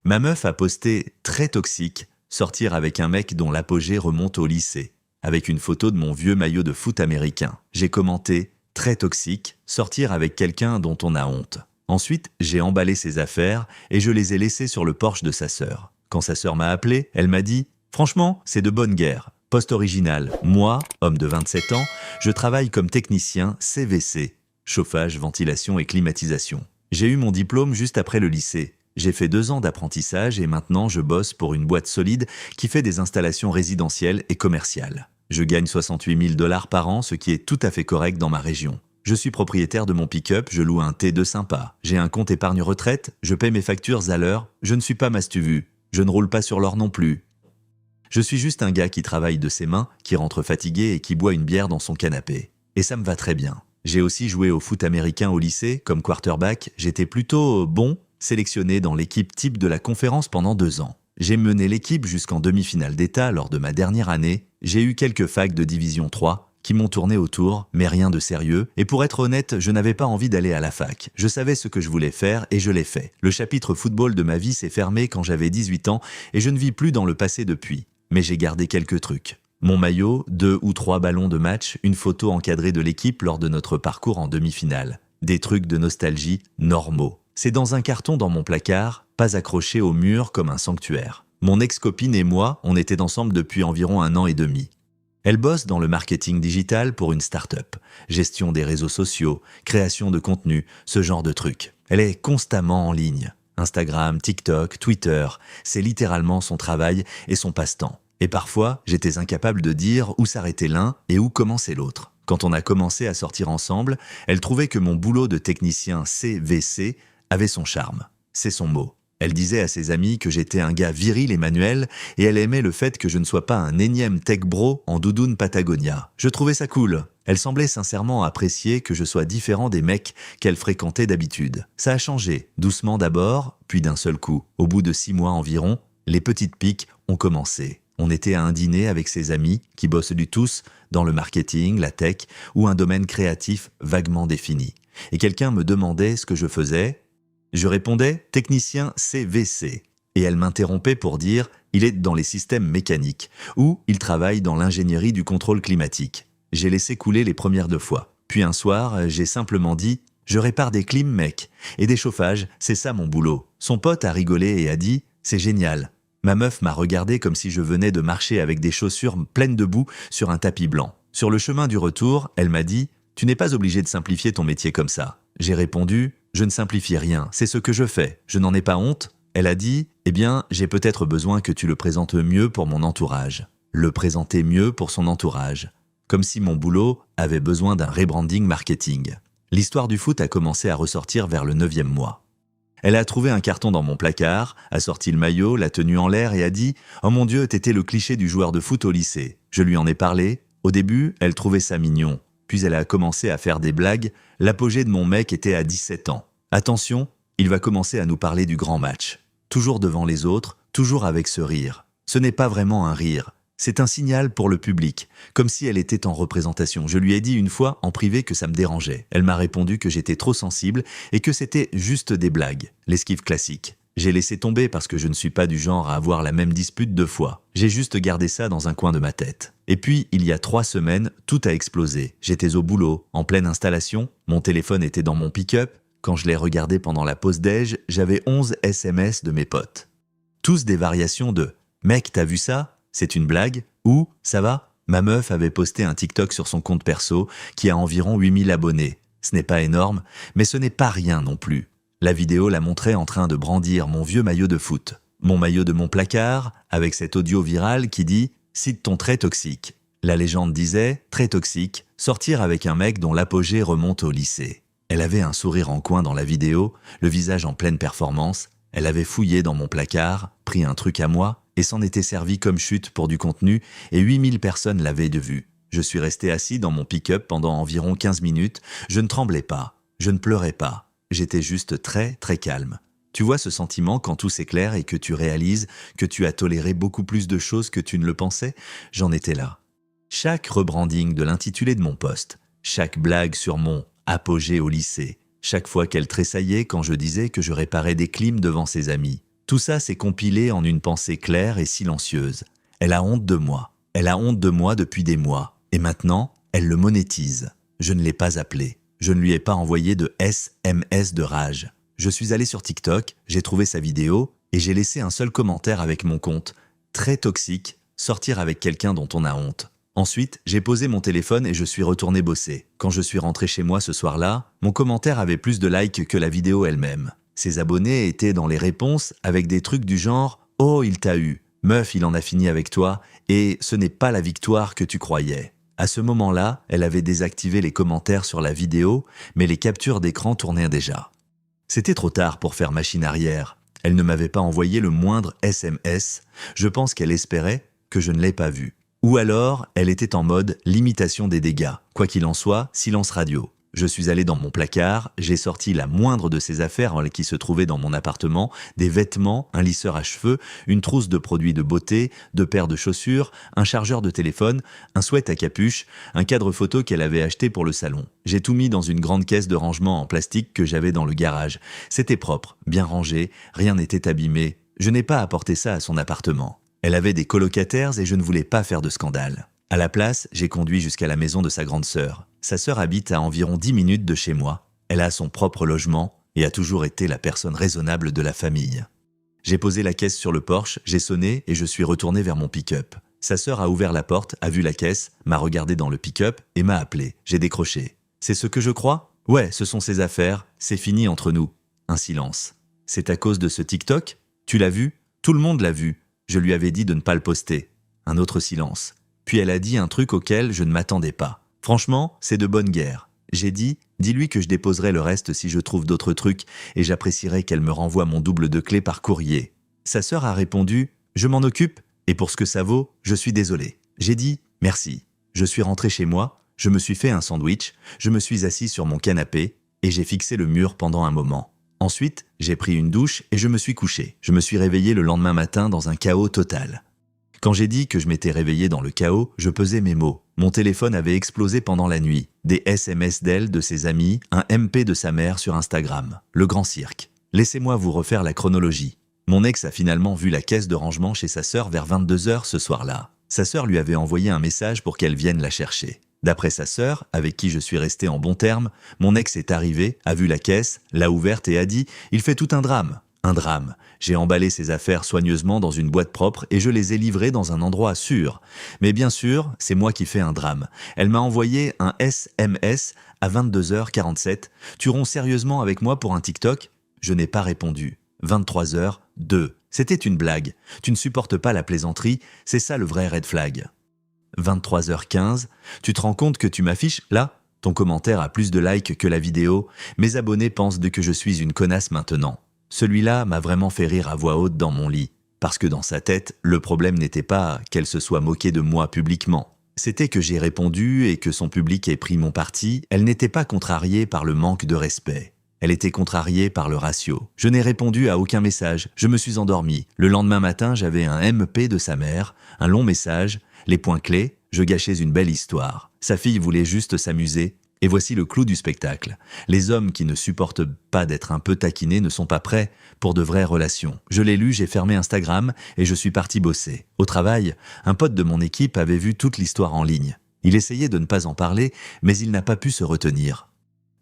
Ma meuf a posté très toxique, sortir avec un mec dont l'apogée remonte au lycée, avec une photo de mon vieux maillot de foot américain. J'ai commenté très toxique, sortir avec quelqu'un dont on a honte. Ensuite, j'ai emballé ses affaires et je les ai laissées sur le porche de sa sœur. Quand sa sœur m'a appelé, elle m'a dit « Franchement, c'est de bonne guerre. Post original. Moi, homme de 27 ans, je travaille comme technicien CVC. Chauffage, ventilation et climatisation. J'ai eu mon diplôme juste après le lycée. J'ai fait 2 ans d'apprentissage et maintenant je bosse pour une boîte solide qui fait des installations résidentielles et commerciales. Je gagne 68 000 $ par an, ce qui est tout à fait correct dans ma région. Je suis propriétaire de mon pick-up, je loue un T2 sympa. J'ai un compte épargne retraite, je paie mes factures à l'heure, je ne suis pas mastuvu. Je ne roule pas sur l'or non plus. Je suis juste un gars qui travaille de ses mains, qui rentre fatigué et qui boit une bière dans son canapé. Et ça me va très bien. J'ai aussi joué au foot américain au lycée, comme quarterback. J'étais plutôt bon, sélectionné dans l'équipe type de la conférence pendant 2 ans. J'ai mené l'équipe jusqu'en demi-finale d'État lors de ma dernière année. J'ai eu quelques facs de division 3 qui m'ont tourné autour, mais rien de sérieux. Et pour être honnête, je n'avais pas envie d'aller à la fac. Je savais ce que je voulais faire et je l'ai fait. Le chapitre football de ma vie s'est fermé quand j'avais 18 ans et je ne vis plus dans le passé depuis. Mais j'ai gardé quelques trucs. Mon maillot, 2 ou 3 ballons de match, une photo encadrée de l'équipe lors de notre parcours en demi-finale. Des trucs de nostalgie normaux. C'est dans un carton dans mon placard, pas accroché au mur comme un sanctuaire. Mon ex-copine et moi, on était ensemble depuis environ 1 an et demi. Elle bosse dans le marketing digital pour une start-up, gestion des réseaux sociaux, création de contenu, ce genre de trucs. Elle est constamment en ligne. Instagram, TikTok, Twitter, c'est littéralement son travail et son passe-temps. Et parfois, j'étais incapable de dire où s'arrêtait l'un et où commençait l'autre. Quand on a commencé à sortir ensemble, elle trouvait que mon boulot de technicien CVC avait son charme. C'est son mot. Elle disait à ses amis que j'étais un gars viril et manuel et elle aimait le fait que je ne sois pas un énième tech bro en doudoune Patagonia. Je trouvais ça cool. Elle semblait sincèrement apprécier que je sois différent des mecs qu'elle fréquentait d'habitude. Ça a changé, doucement d'abord, puis d'un seul coup. Au bout de 6 mois environ, les petites piques ont commencé. On était à un dîner avec ses amis qui bossent du tous dans le marketing, la tech ou un domaine créatif vaguement défini. Et quelqu'un me demandait ce que je faisais. Je répondais « technicien CVC » et elle m'interrompait pour dire « il est dans les systèmes mécaniques » ou « il travaille dans l'ingénierie du contrôle climatique ». J'ai laissé couler les premières 2 fois. Puis un soir, j'ai simplement dit « je répare des clims, mec, et des chauffages, c'est ça mon boulot ». Son pote a rigolé et a dit « c'est génial ». Ma meuf m'a regardé comme si je venais de marcher avec des chaussures pleines de boue sur un tapis blanc. Sur le chemin du retour, elle m'a dit « tu n'es pas obligé de simplifier ton métier comme ça ». J'ai répondu « je ne simplifie rien, c'est ce que je fais, je n'en ai pas honte ». Elle a dit « eh bien, j'ai peut-être besoin que tu le présentes mieux pour mon entourage ». Le présenter mieux pour son entourage. Comme si mon boulot avait besoin d'un rebranding marketing. L'histoire du foot a commencé à ressortir vers le 9e mois. Elle a trouvé un carton dans mon placard, a sorti le maillot, l'a tenu en l'air et a dit « oh mon Dieu, t'étais le cliché du joueur de foot au lycée ». Je lui en ai parlé. Au début, elle trouvait ça mignon. Puis elle a commencé à faire des blagues. L'apogée de mon mec était à 17 ans. Attention, il va commencer à nous parler du grand match. Toujours devant les autres, toujours avec ce rire. Ce n'est pas vraiment un rire. C'est un signal pour le public, comme si elle était en représentation. Je lui ai dit une fois en privé que ça me dérangeait. Elle m'a répondu que j'étais trop sensible et que c'était juste des blagues, l'esquive classique. J'ai laissé tomber parce que je ne suis pas du genre à avoir la même dispute 2 fois. J'ai juste gardé ça dans un coin de ma tête. Et puis, il y a 3 semaines, tout a explosé. J'étais au boulot, en pleine installation, mon téléphone était dans mon pick-up. Quand je l'ai regardé pendant la pause déj, j'avais 11 SMS de mes potes. Tous des variations de « mec, t'as vu ça ? C'est une blague ?» ou « ça va ?» Ma meuf avait posté un TikTok sur son compte perso qui a environ 8000 abonnés. Ce n'est pas énorme, mais ce n'est pas rien non plus. La vidéo la montrait en train de brandir mon vieux maillot de foot. Mon maillot de mon placard, avec cet audio viral qui dit « cite ton trait toxique ». La légende disait « très toxique, sortir avec un mec dont l'apogée remonte au lycée ». Elle avait un sourire en coin dans la vidéo, le visage en pleine performance. Elle avait fouillé dans mon placard, pris un truc à moi et s'en était servi comme chute pour du contenu et 8000 personnes l'avaient de vue. Je suis resté assis dans mon pick-up pendant environ 15 minutes. Je ne tremblais pas, je ne pleurais pas. J'étais juste très, très calme. Tu vois ce sentiment quand tout s'éclaire et que tu réalises que tu as toléré beaucoup plus de choses que tu ne le pensais? J'en étais là. Chaque rebranding de l'intitulé de mon post, chaque blague sur mon apogée au lycée, chaque fois qu'elle tressaillait quand je disais que je réparais des clims devant ses amis, Tout ça s'est compilé en une pensée claire et silencieuse. Elle a honte de moi. Elle a honte de moi depuis des mois. Et maintenant, elle le monétise. Je ne l'ai pas appelé. Je ne lui ai pas envoyé de SMS de rage. Je suis allé sur TikTok, j'ai trouvé sa vidéo et j'ai laissé un seul commentaire avec mon compte. Très toxique, sortir avec quelqu'un dont on a honte. Ensuite, j'ai posé mon téléphone et je suis retourné bosser. Quand je suis rentré chez moi ce soir-là, mon commentaire avait plus de likes que la vidéo elle-même. Ses abonnés étaient dans les réponses avec des trucs du genre « Oh, il t'a eu »,« Meuf, il en a fini avec toi » et « Ce n'est pas la victoire que tu croyais ». À ce moment-là, elle avait désactivé les commentaires sur la vidéo, mais les captures d'écran tournaient déjà. C'était trop tard pour faire machine arrière. Elle ne m'avait pas envoyé le moindre SMS. Je pense qu'elle espérait que je ne l'ai pas vu. Ou alors, elle était en mode limitation des dégâts. Quoi qu'il en soit, silence radio. Je suis allé dans mon placard, j'ai sorti la moindre de ses affaires qui se trouvaient dans mon appartement, des vêtements, un lisseur à cheveux, une trousse de produits de beauté, 2 paires de chaussures, un chargeur de téléphone, un sweat à capuche, un cadre photo qu'elle avait acheté pour le salon. J'ai tout mis dans une grande caisse de rangement en plastique que j'avais dans le garage. C'était propre, bien rangé, rien n'était abîmé. Je n'ai pas apporté ça à son appartement. Elle avait des colocataires et je ne voulais pas faire de scandale. À la place, j'ai conduit jusqu'à la maison de sa grande sœur. Sa sœur habite à environ 10 minutes de chez moi. Elle a son propre logement et a toujours été la personne raisonnable de la famille. J'ai posé la caisse sur le porche, j'ai sonné et je suis retourné vers mon pick-up. Sa sœur a ouvert la porte, a vu la caisse, m'a regardé dans le pick-up et m'a appelé. J'ai décroché. C'est ce que je crois ? Ouais, ce sont ses affaires, c'est fini entre nous. Un silence. C'est à cause de ce TikTok ? Tu l'as vu ? Tout le monde l'a vu. Je lui avais dit de ne pas le poster. Un autre silence. Puis elle a dit un truc auquel je ne m'attendais pas. Franchement, c'est de bonne guerre. J'ai dit, dis-lui que je déposerai le reste si je trouve d'autres trucs et j'apprécierais qu'elle me renvoie mon double de clé par courrier. Sa sœur a répondu, je m'en occupe et pour ce que ça vaut, je suis désolé. J'ai dit, merci. Je suis rentré chez moi, je me suis fait un sandwich, je me suis assis sur mon canapé et j'ai fixé le mur pendant un moment. Ensuite, j'ai pris une douche et je me suis couché. Je me suis réveillé le lendemain matin dans un chaos total. Quand j'ai dit que je m'étais réveillé dans le chaos, je pesais mes mots. Mon téléphone avait explosé pendant la nuit. Des SMS d'elle, de ses amis, un MP de sa mère sur Instagram. Le grand cirque. Laissez-moi vous refaire la chronologie. Mon ex a finalement vu la caisse de rangement chez sa sœur vers 22h ce soir-là. Sa sœur lui avait envoyé un message pour qu'elle vienne la chercher. D'après sa sœur, avec qui je suis resté en bons termes, mon ex est arrivé, a vu la caisse, l'a ouverte et a dit « Il fait tout un drame ». Un drame. J'ai emballé ses affaires soigneusement dans une boîte propre et je les ai livrées dans un endroit sûr. Mais bien sûr, c'est moi qui fais un drame. Elle m'a envoyé un SMS à 22h47. Tu romps sérieusement avec moi pour un TikTok ? Je n'ai pas répondu. 23h02. C'était une blague. Tu ne supportes pas la plaisanterie, c'est ça le vrai red flag. 23h15. Tu te rends compte que tu m'affiches là ? Ton commentaire a plus de likes que la vidéo. Mes abonnés pensent que je suis une connasse maintenant. Celui-là m'a vraiment fait rire à voix haute dans mon lit, parce que dans sa tête, le problème n'était pas qu'elle se soit moquée de moi publiquement. C'était que j'ai répondu et que son public ait pris mon parti. Elle n'était pas contrariée par le manque de respect. Elle était contrariée par le ratio. Je n'ai répondu à aucun message, je me suis endormi. Le lendemain matin, j'avais un MP de sa mère, un long message, les points clés, je gâchais une belle histoire. Sa fille voulait juste s'amuser. Et voici le clou du spectacle. Les hommes qui ne supportent pas d'être un peu taquinés ne sont pas prêts pour de vraies relations. Je l'ai lu, j'ai fermé Instagram et je suis parti bosser. Au travail, un pote de mon équipe avait vu toute l'histoire en ligne. Il essayait de ne pas en parler, mais il n'a pas pu se retenir.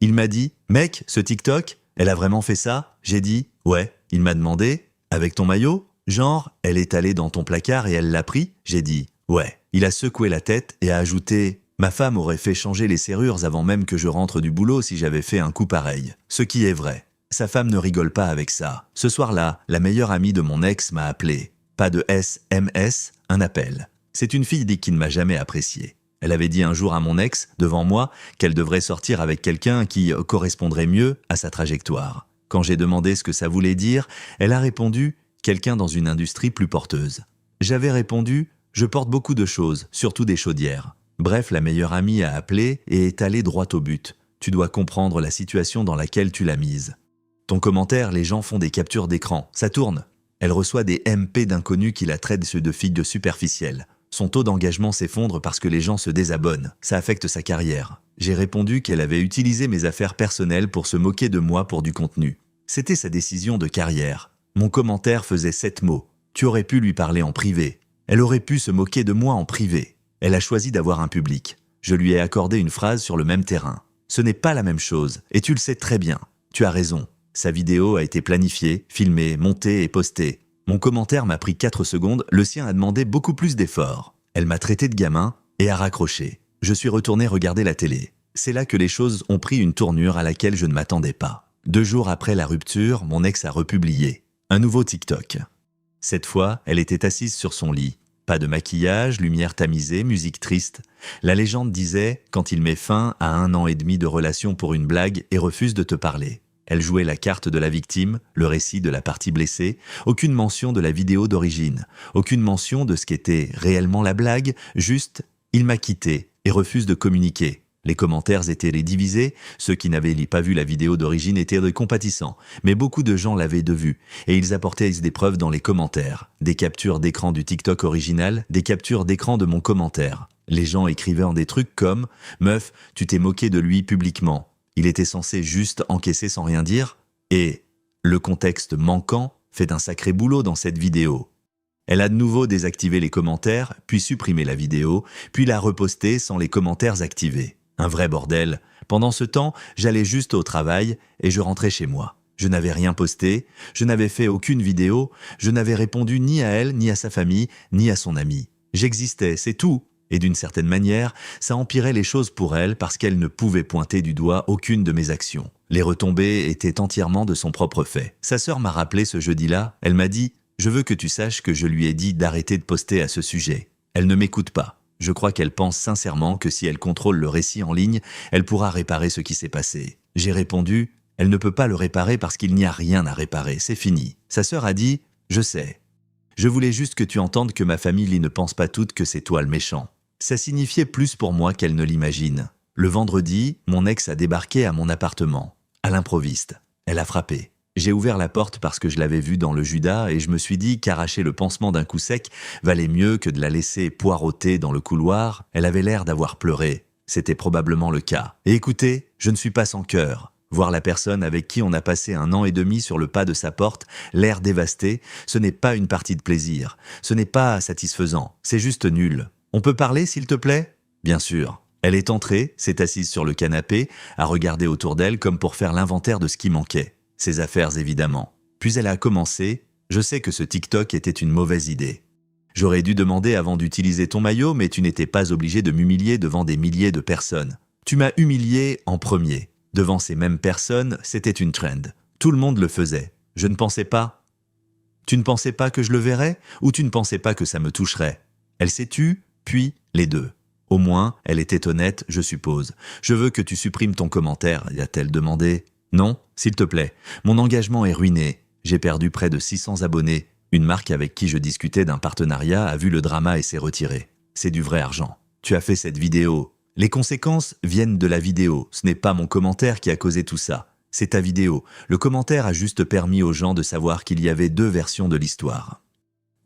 Il m'a dit « Mec, ce TikTok, elle a vraiment fait ça ?» J'ai dit « Ouais ». Il m'a demandé « Avec ton maillot ?» Genre, elle est allée dans ton placard et elle l'a pris ? J'ai dit « Ouais ». Il a secoué la tête et a ajouté « Ma femme aurait fait changer les serrures avant même que je rentre du boulot si j'avais fait un coup pareil. » Ce qui est vrai. Sa femme ne rigole pas avec ça. Ce soir-là, la meilleure amie de mon ex m'a appelé. Pas de SMS, un appel. C'est une fille qui ne m'a jamais apprécié. Elle avait dit un jour à mon ex, devant moi, qu'elle devrait sortir avec quelqu'un qui correspondrait mieux à sa trajectoire. Quand j'ai demandé ce que ça voulait dire, elle a répondu « quelqu'un dans une industrie plus porteuse ». J'avais répondu « je porte beaucoup de choses, surtout des chaudières ». Bref, la meilleure amie a appelé et est allée droit au but. Tu dois comprendre la situation dans laquelle tu l'as mise. Ton commentaire, les gens font des captures d'écran. Ça tourne. Elle reçoit des MP d'inconnus qui la traitent de fille de superficielle. Son taux d'engagement s'effondre parce que les gens se désabonnent. Ça affecte sa carrière. J'ai répondu qu'elle avait utilisé mes affaires personnelles pour se moquer de moi pour du contenu. C'était sa décision de carrière. Mon commentaire faisait 7 mots. Tu aurais pu lui parler en privé. Elle aurait pu se moquer de moi en privé. Elle a choisi d'avoir un public. Je lui ai accordé une phrase sur le même terrain. Ce n'est pas la même chose, et tu le sais très bien. Tu as raison. Sa vidéo a été planifiée, filmée, montée et postée. Mon commentaire m'a pris 4 secondes, le sien a demandé beaucoup plus d'efforts. Elle m'a traité de gamin et a raccroché. Je suis retourné regarder la télé. C'est là que les choses ont pris une tournure à laquelle je ne m'attendais pas. 2 jours après la rupture, mon ex a republié un nouveau TikTok. Cette fois, elle était assise sur son lit. Pas de maquillage, lumière tamisée, musique triste. La légende disait « Quand il met fin à 1 an et demi de relation pour une blague et refuse de te parler ». Elle jouait la carte de la victime, le récit de la partie blessée, aucune mention de la vidéo d'origine, aucune mention de ce qu'était réellement la blague, juste « il m'a quitté et refuse de communiquer ». Les commentaires étaient divisés, ceux qui n'avaient pas vu la vidéo d'origine étaient des compatissants, mais beaucoup de gens l'avaient de vue, et ils apportaient des preuves dans les commentaires. Des captures d'écran du TikTok original, des captures d'écran de mon commentaire. Les gens écrivaient en des trucs comme « Meuf, tu t'es moqué de lui publiquement ». Il était censé juste encaisser sans rien dire, et le contexte manquant fait un sacré boulot dans cette vidéo. Elle a de nouveau désactivé les commentaires, puis supprimé la vidéo, puis l'a repostée sans les commentaires activés. Un vrai bordel. Pendant ce temps, j'allais juste au travail et je rentrais chez moi. Je n'avais rien posté, je n'avais fait aucune vidéo, je n'avais répondu ni à elle, ni à sa famille, ni à son ami. J'existais, c'est tout. Et d'une certaine manière, ça empirait les choses pour elle parce qu'elle ne pouvait pointer du doigt aucune de mes actions. Les retombées étaient entièrement de son propre fait. Sa sœur m'a rappelé ce jeudi-là, elle m'a dit « Je veux que tu saches que je lui ai dit d'arrêter de poster à ce sujet. » Elle ne m'écoute pas. Je crois qu'elle pense sincèrement que si elle contrôle le récit en ligne, elle pourra réparer ce qui s'est passé. J'ai répondu « Elle ne peut pas le réparer parce qu'il n'y a rien à réparer, c'est fini. » Sa sœur a dit « Je sais. Je voulais juste que tu entendes que ma famille ne pense pas toutes que c'est toi le méchant. » Ça signifiait plus pour moi qu'elle ne l'imagine. Le vendredi, mon ex a débarqué à mon appartement, à l'improviste. Elle a frappé. J'ai ouvert la porte parce que je l'avais vue dans le Judas et je me suis dit qu'arracher le pansement d'un coup sec valait mieux que de la laisser poireauter dans le couloir. Elle avait l'air d'avoir pleuré. C'était probablement le cas. Et écoutez, je ne suis pas sans cœur. Voir la personne avec qui on a passé 1 an et demi sur le pas de sa porte, l'air dévasté, ce n'est pas une partie de plaisir. Ce n'est pas satisfaisant. C'est juste nul. On peut parler, s'il te plaît ? Bien sûr. Elle est entrée, s'est assise sur le canapé, a regardé autour d'elle comme pour faire l'inventaire de ce qui manquait. Ses affaires, évidemment. Puis elle a commencé « Je sais que ce TikTok était une mauvaise idée. J'aurais dû demander avant d'utiliser ton maillot, mais tu n'étais pas obligé de m'humilier devant des milliers de personnes. Tu m'as humilié en premier. Devant ces mêmes personnes, c'était une trend. Tout le monde le faisait. Je ne pensais pas. Tu ne pensais pas que je le verrais, ou tu ne pensais pas que ça me toucherait ? Elle s'est tue, puis les deux. Au moins, elle était honnête, je suppose. Je veux que tu supprimes ton commentaire, a-t-elle demandé. Non, s'il te plaît. Mon engagement est ruiné. J'ai perdu près de 600 abonnés. Une marque avec qui je discutais d'un partenariat a vu le drama et s'est retirée. C'est du vrai argent. Tu as fait cette vidéo. Les conséquences viennent de la vidéo. Ce n'est pas mon commentaire qui a causé tout ça. C'est ta vidéo. Le commentaire a juste permis aux gens de savoir qu'il y avait 2 versions de l'histoire.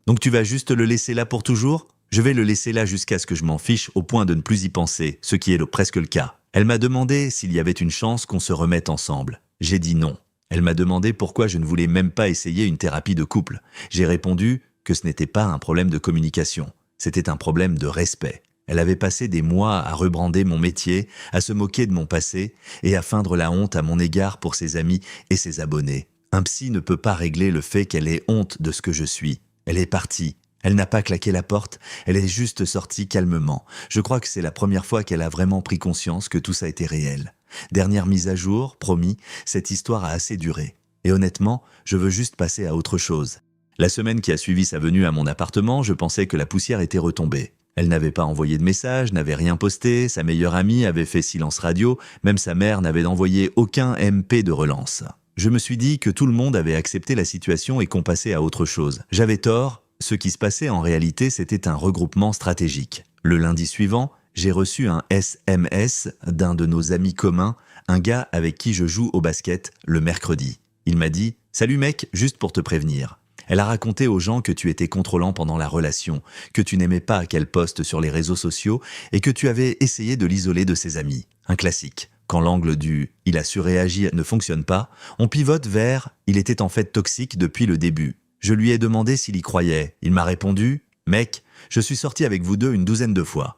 Donc tu vas juste le laisser là pour toujours ? Je vais le laisser là jusqu'à ce que je m'en fiche au point de ne plus y penser, ce qui est presque le cas. Elle m'a demandé s'il y avait une chance qu'on se remette ensemble. J'ai dit non. Elle m'a demandé pourquoi je ne voulais même pas essayer une thérapie de couple. J'ai répondu que ce n'était pas un problème de communication. C'était un problème de respect. Elle avait passé des mois à rebrander mon métier, à se moquer de mon passé et à feindre la honte à mon égard pour ses amis et ses abonnés. Un psy ne peut pas régler le fait qu'elle ait honte de ce que je suis. Elle est partie. Elle n'a pas claqué la porte, elle est juste sortie calmement. Je crois que c'est la première fois qu'elle a vraiment pris conscience que tout ça était réel. Dernière mise à jour, promis, cette histoire a assez duré. Et honnêtement, je veux juste passer à autre chose. La semaine qui a suivi sa venue à mon appartement, je pensais que la poussière était retombée. Elle n'avait pas envoyé de message, n'avait rien posté, sa meilleure amie avait fait silence radio, même sa mère n'avait envoyé aucun MP de relance. Je me suis dit que tout le monde avait accepté la situation et qu'on passait à autre chose. J'avais tort. Ce qui se passait en réalité, c'était un regroupement stratégique. Le lundi suivant, j'ai reçu un SMS d'un de nos amis communs, un gars avec qui je joue au basket le mercredi. Il m'a dit « Salut mec, juste pour te prévenir. Elle a raconté aux gens que tu étais contrôlant pendant la relation, que tu n'aimais pas qu'elle poste sur les réseaux sociaux et que tu avais essayé de l'isoler de ses amis. Un classique. Quand l'angle du « il a su réagir » ne fonctionne pas, on pivote vers « il était en fait toxique depuis le début ». Je lui ai demandé s'il y croyait. Il m'a répondu « Mec, je suis sorti avec vous deux une douzaine de fois. »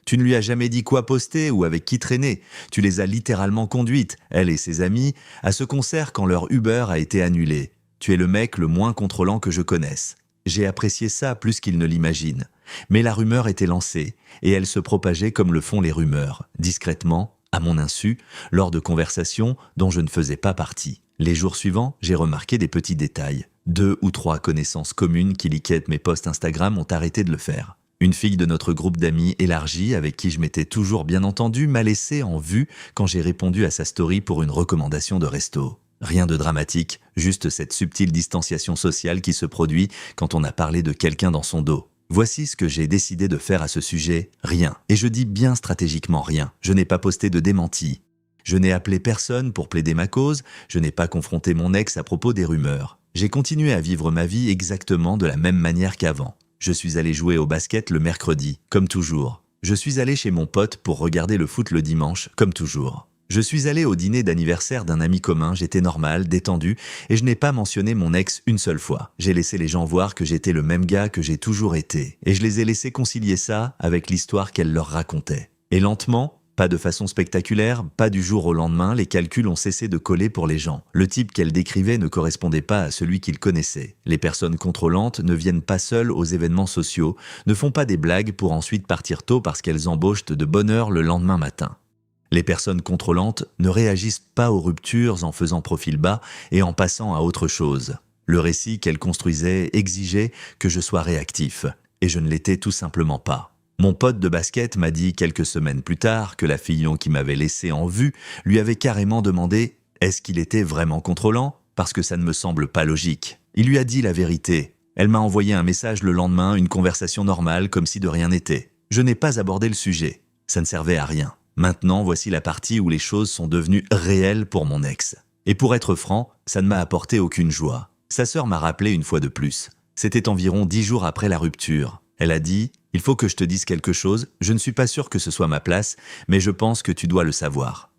Tu ne lui as jamais dit quoi poster ou avec qui traîner. Tu les as littéralement conduites, elle et ses amis, à ce concert quand leur Uber a été annulé. Tu es le mec le moins contrôlant que je connaisse. J'ai apprécié ça plus qu'il ne l'imagine. Mais la rumeur était lancée, et elle se propageait comme le font les rumeurs, discrètement, à mon insu, lors de conversations dont je ne faisais pas partie. Les jours suivants, j'ai remarqué des petits détails. 2 ou 3 connaissances communes qui likaient mes posts Instagram ont arrêté de le faire. Une fille de notre groupe d'amis élargi, avec qui je m'étais toujours bien entendu, m'a laissé en vue quand j'ai répondu à sa story pour une recommandation de resto. Rien de dramatique, juste cette subtile distanciation sociale qui se produit quand on a parlé de quelqu'un dans son dos. Voici ce que j'ai décidé de faire à ce sujet, rien. Et je dis bien stratégiquement rien. Je n'ai pas posté de démenti. Je n'ai appelé personne pour plaider ma cause, je n'ai pas confronté mon ex à propos des rumeurs. J'ai continué à vivre ma vie exactement de la même manière qu'avant. Je suis allé jouer au basket le mercredi, comme toujours. Je suis allé chez mon pote pour regarder le foot le dimanche, comme toujours. Je suis allé au dîner d'anniversaire d'un ami commun, j'étais normal, détendu, et je n'ai pas mentionné mon ex une seule fois. J'ai laissé les gens voir que j'étais le même gars que j'ai toujours été, et je les ai laissés concilier ça avec l'histoire qu'elle leur racontait. Et lentement, pas de façon spectaculaire, pas du jour au lendemain, les calculs ont cessé de coller pour les gens. Le type qu'elle décrivait ne correspondait pas à celui qu'ils connaissaient. Les personnes contrôlantes ne viennent pas seules aux événements sociaux, ne font pas des blagues pour ensuite partir tôt parce qu'elles embauchent de bonne heure le lendemain matin. Les personnes contrôlantes ne réagissent pas aux ruptures en faisant profil bas et en passant à autre chose. Le récit qu'elles construisaient exigeait que je sois réactif, et je ne l'étais tout simplement pas. Mon pote de basket m'a dit quelques semaines plus tard que la fillon qui m'avait laissé en vue lui avait carrément demandé « Est-ce qu'il était vraiment contrôlant ?» parce que ça ne me semble pas logique. Il lui a dit la vérité. Elle m'a envoyé un message le lendemain, une conversation normale comme si de rien n'était. Je n'ai pas abordé le sujet. Ça ne servait à rien. Maintenant, voici la partie où les choses sont devenues réelles pour mon ex. Et pour être franc, ça ne m'a apporté aucune joie. Sa sœur m'a rappelé une fois de plus. C'était environ 10 jours après la rupture. Elle a dit « Il faut que je te dise quelque chose, je ne suis pas sûr que ce soit ma place, mais je pense que tu dois le savoir. »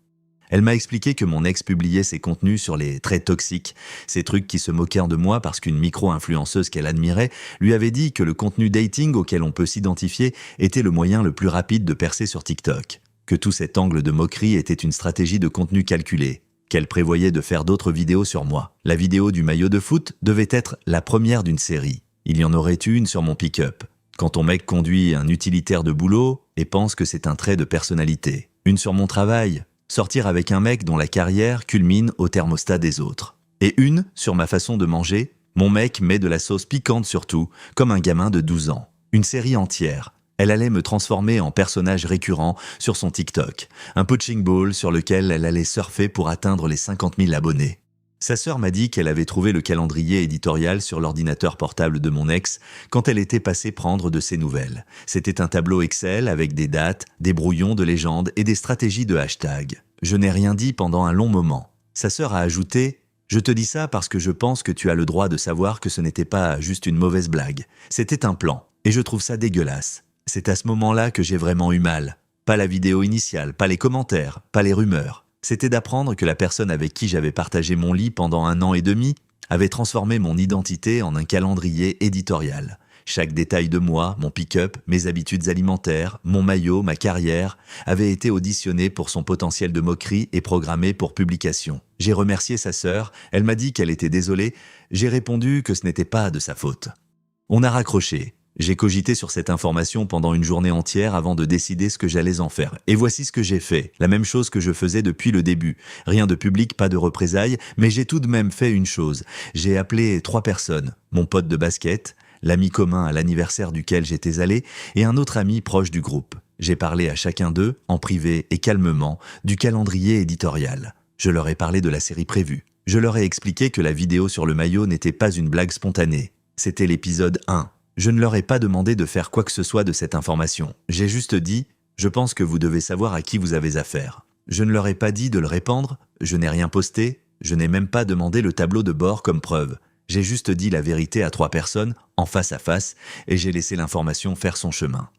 Elle m'a expliqué que mon ex publiait ses contenus sur les traits toxiques, ces trucs qui se moquaient de moi parce qu'une micro-influenceuse qu'elle admirait lui avait dit que le contenu dating auquel on peut s'identifier était le moyen le plus rapide de percer sur TikTok. Que tout cet angle de moquerie était une stratégie de contenu calculée, qu'elle prévoyait de faire d'autres vidéos sur moi. La vidéo du maillot de foot devait être la première d'une série. Il y en aurait eu une sur mon pick-up. Quand ton mec conduit un utilitaire de boulot et pense que c'est un trait de personnalité. Une sur mon travail, sortir avec un mec dont la carrière culmine au thermostat des autres. Et une sur ma façon de manger, mon mec met de la sauce piquante sur tout, comme un gamin de 12 ans. Une série entière. Elle allait me transformer en personnage récurrent sur son TikTok, un punching ball sur lequel elle allait surfer pour atteindre les 50 000 abonnés. Sa sœur m'a dit qu'elle avait trouvé le calendrier éditorial sur l'ordinateur portable de mon ex quand elle était passée prendre de ses nouvelles. C'était un tableau Excel avec des dates, des brouillons de légendes et des stratégies de hashtag. Je n'ai rien dit pendant un long moment. Sa sœur a ajouté « Je te dis ça parce que je pense que tu as le droit de savoir que ce n'était pas juste une mauvaise blague. C'était un plan, et je trouve ça dégueulasse. » C'est à ce moment-là que j'ai vraiment eu mal. Pas la vidéo initiale, pas les commentaires, pas les rumeurs. C'était d'apprendre que la personne avec qui j'avais partagé mon lit pendant 1 an et demi avait transformé mon identité en un calendrier éditorial. Chaque détail de moi, mon pick-up, mes habitudes alimentaires, mon maillot, ma carrière, avait été auditionné pour son potentiel de moquerie et programmé pour publication. J'ai remercié sa sœur, elle m'a dit qu'elle était désolée, j'ai répondu que ce n'était pas de sa faute. On a raccroché. J'ai cogité sur cette information pendant une journée entière avant de décider ce que j'allais en faire. Et voici ce que j'ai fait. La même chose que je faisais depuis le début. Rien de public, pas de représailles, mais j'ai tout de même fait une chose. J'ai appelé 3 personnes. Mon pote de basket, l'ami commun à l'anniversaire duquel j'étais allé, et un autre ami proche du groupe. J'ai parlé à chacun d'eux, en privé et calmement, du calendrier éditorial. Je leur ai parlé de la série prévue. Je leur ai expliqué que la vidéo sur le maillot n'était pas une blague spontanée. C'était l'épisode 1. Je ne leur ai pas demandé de faire quoi que ce soit de cette information. J'ai juste dit « Je pense que vous devez savoir à qui vous avez affaire ». Je ne leur ai pas dit de le répandre, je n'ai rien posté, je n'ai même pas demandé le tableau de bord comme preuve. J'ai juste dit la vérité à 3 personnes, en face à face, et j'ai laissé l'information faire son chemin.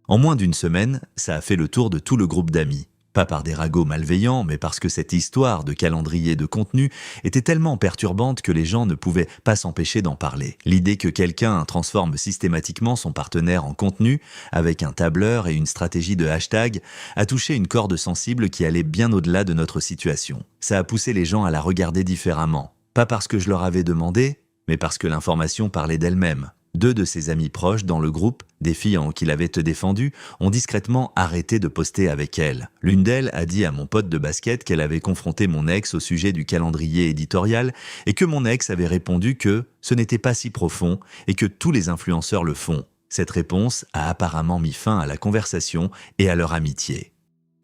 En moins d'1 semaine, ça a fait le tour de tout le groupe d'amis. Pas par des ragots malveillants, mais parce que cette histoire de calendrier de contenu était tellement perturbante que les gens ne pouvaient pas s'empêcher d'en parler. L'idée que quelqu'un transforme systématiquement son partenaire en contenu, avec un tableur et une stratégie de hashtag, a touché une corde sensible qui allait bien au-delà de notre situation. Ça a poussé les gens à la regarder différemment. Pas parce que je leur avais demandé, mais parce que l'information parlait d'elle-même. Deux de ses amis proches dans le groupe, des filles en qui l'avait défendu, ont discrètement arrêté de poster avec elle. L'une d'elles a dit à mon pote de basket qu'elle avait confronté mon ex au sujet du calendrier éditorial et que mon ex avait répondu que ce n'était pas si profond et que tous les influenceurs le font. Cette réponse a apparemment mis fin à la conversation et à leur amitié.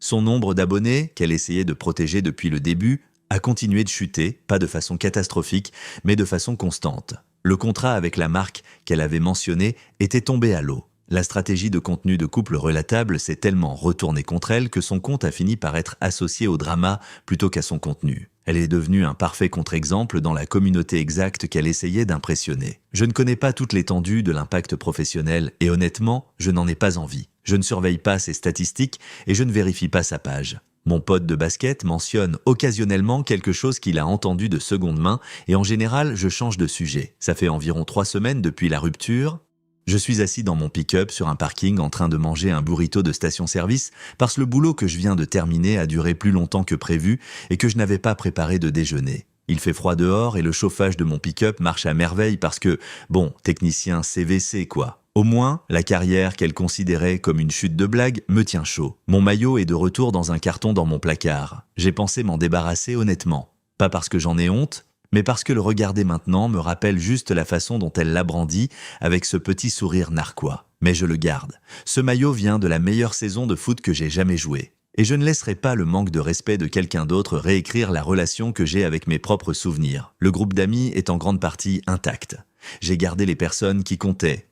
Son nombre d'abonnés, qu'elle essayait de protéger depuis le début, a continué de chuter, pas de façon catastrophique, mais de façon constante. Le contrat avec la marque qu'elle avait mentionné était tombé à l'eau. La stratégie de contenu de couple relatable s'est tellement retournée contre elle que son compte a fini par être associé au drama plutôt qu'à son contenu. Elle est devenue un parfait contre-exemple dans la communauté exacte qu'elle essayait d'impressionner. Je ne connais pas toute l'étendue de l'impact professionnel et honnêtement, je n'en ai pas envie. Je ne surveille pas ses statistiques et je ne vérifie pas sa page. Mon pote de basket mentionne occasionnellement quelque chose qu'il a entendu de seconde main et en général, je change de sujet. Ça fait environ 3 semaines depuis la rupture. Je suis assis dans mon pick-up sur un parking en train de manger un burrito de station-service parce que le boulot que je viens de terminer a duré plus longtemps que prévu et que je n'avais pas préparé de déjeuner. Il fait froid dehors et le chauffage de mon pick-up marche à merveille parce que, bon, technicien CVC quoi. Au moins, la carrière qu'elle considérait comme une chute de blague me tient chaud. Mon maillot est de retour dans un carton dans mon placard. J'ai pensé m'en débarrasser honnêtement. Pas parce que j'en ai honte, mais parce que le regarder maintenant me rappelle juste la façon dont elle l'a brandi avec ce petit sourire narquois. Mais je le garde. Ce maillot vient de la meilleure saison de foot que j'ai jamais jouée. Et je ne laisserai pas le manque de respect de quelqu'un d'autre réécrire la relation que j'ai avec mes propres souvenirs. Le groupe d'amis est en grande partie intact. J'ai gardé les personnes qui comptaient.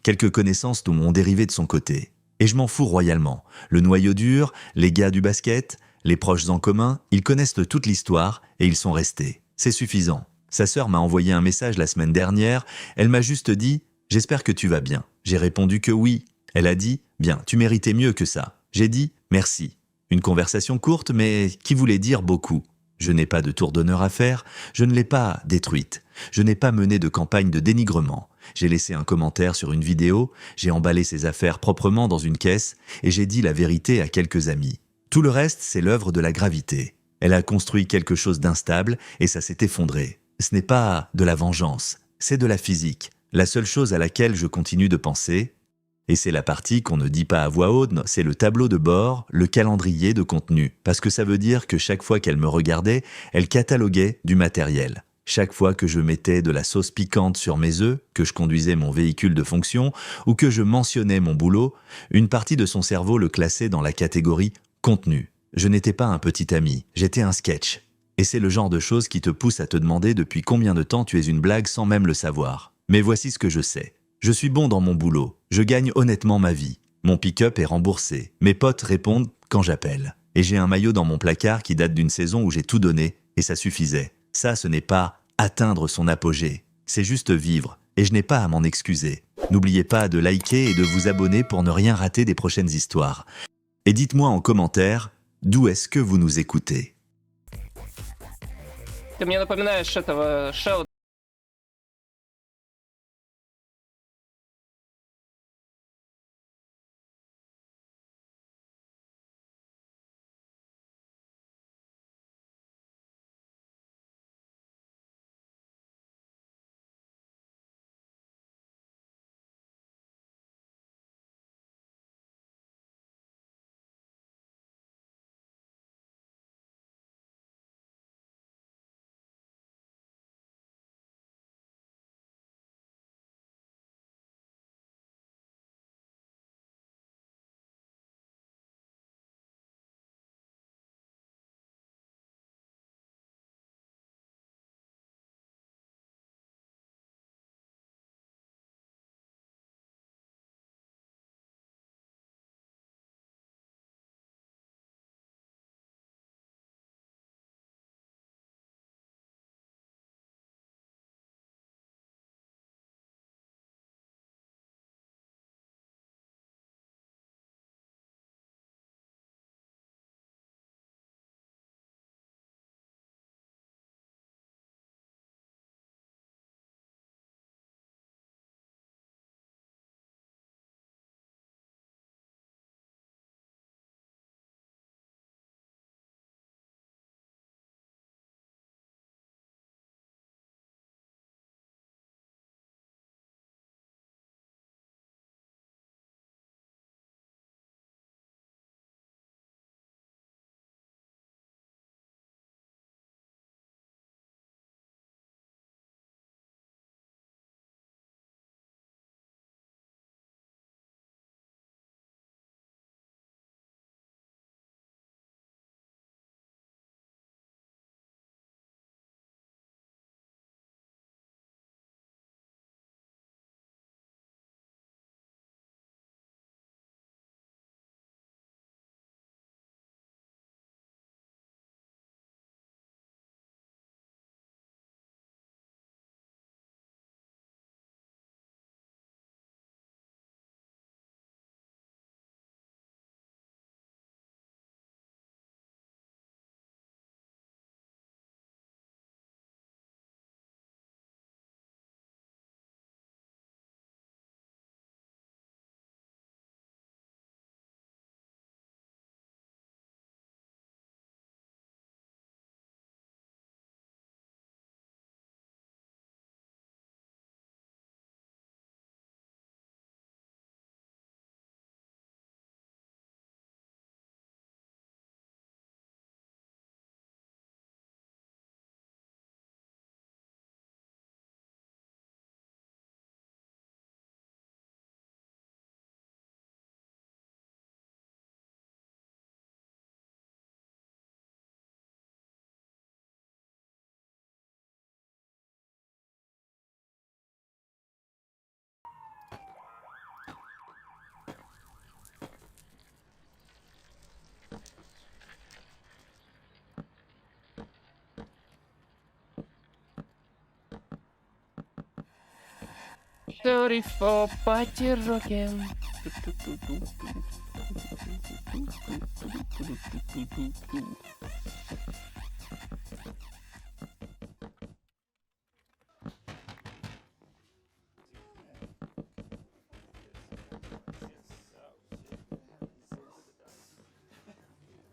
Quelques connaissances nous ont dérivé de son côté. Et je m'en fous royalement. Le noyau dur, les gars du basket, les proches en commun, ils connaissent toute l'histoire et ils sont restés. C'est suffisant. Sa sœur m'a envoyé un message la semaine dernière. Elle m'a juste dit « J'espère que tu vas bien ». J'ai répondu que oui. Elle a dit « Bien, tu méritais mieux que ça ». J'ai dit « Merci ». Une conversation courte mais qui voulait dire beaucoup. Je n'ai pas de tour d'honneur à faire, je ne l'ai pas détruite. Je n'ai pas mené de campagne de dénigrement. J'ai laissé un commentaire sur une vidéo, j'ai emballé ses affaires proprement dans une caisse et j'ai dit la vérité à quelques amis. Tout le reste, c'est l'œuvre de la gravité. Elle a construit quelque chose d'instable et ça s'est effondré. Ce n'est pas de la vengeance, c'est de la physique. La seule chose à laquelle je continue de penser, et c'est la partie qu'on ne dit pas à voix haute, c'est le tableau de bord, le calendrier de contenu. Parce que ça veut dire que chaque fois qu'elle me regardait, elle cataloguait du matériel. Chaque fois que je mettais de la sauce piquante sur mes œufs, que je conduisais mon véhicule de fonction, ou que je mentionnais mon boulot, une partie de son cerveau le classait dans la catégorie contenu. Je n'étais pas un petit ami, j'étais un sketch. Et c'est le genre de choses qui te pousse à te demander depuis combien de temps tu es une blague sans même le savoir. Mais voici ce que je sais. Je suis bon dans mon boulot, je gagne honnêtement ma vie. Mon pick-up est remboursé, mes potes répondent quand j'appelle. Et j'ai un maillot dans mon placard qui date d'une saison où j'ai tout donné, et ça suffisait. Ça, ce n'est pas atteindre son apogée, c'est juste vivre, et je n'ai pas à m'en excuser. N'oubliez pas de liker et de vous abonner pour ne rien rater des prochaines histoires. Et dites-moi en commentaire, d'où est-ce que vous nous écoutez? Ты мне напоминаешь этого Шелдона Sorry for party rocking.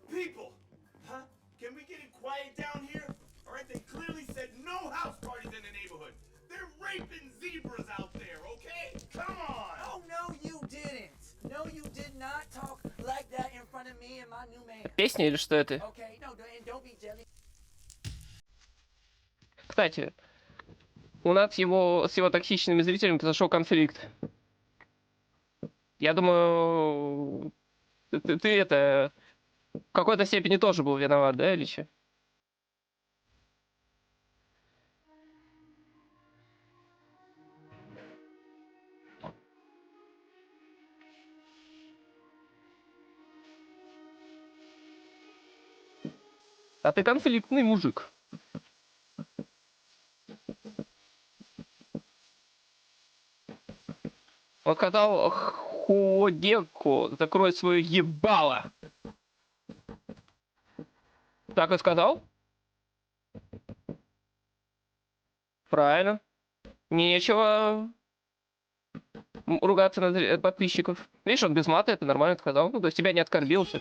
People! Huh? Can we get it quiet down here? Alright, they clearly said no house parties in the neighborhood. They're raping zebras out there, okay? Come on! Oh, no, you didn't. No, you did not talk like that in front of me and my new man. Песня или что это? Okay, no, and don't be jelly. Кстати, у нас с его токсичными зрителями произошел конфликт. Я думаю, ты это в какой-то степени тоже был виноват, да, или что? А ты конфликтный мужик. Он сказал, Хугеку, закрой свое ебало. Так и сказал? Правильно. Нечего ругаться на подписчиков. Видишь, он без мата это нормально сказал. Ну, то есть тебя не оскорбил, все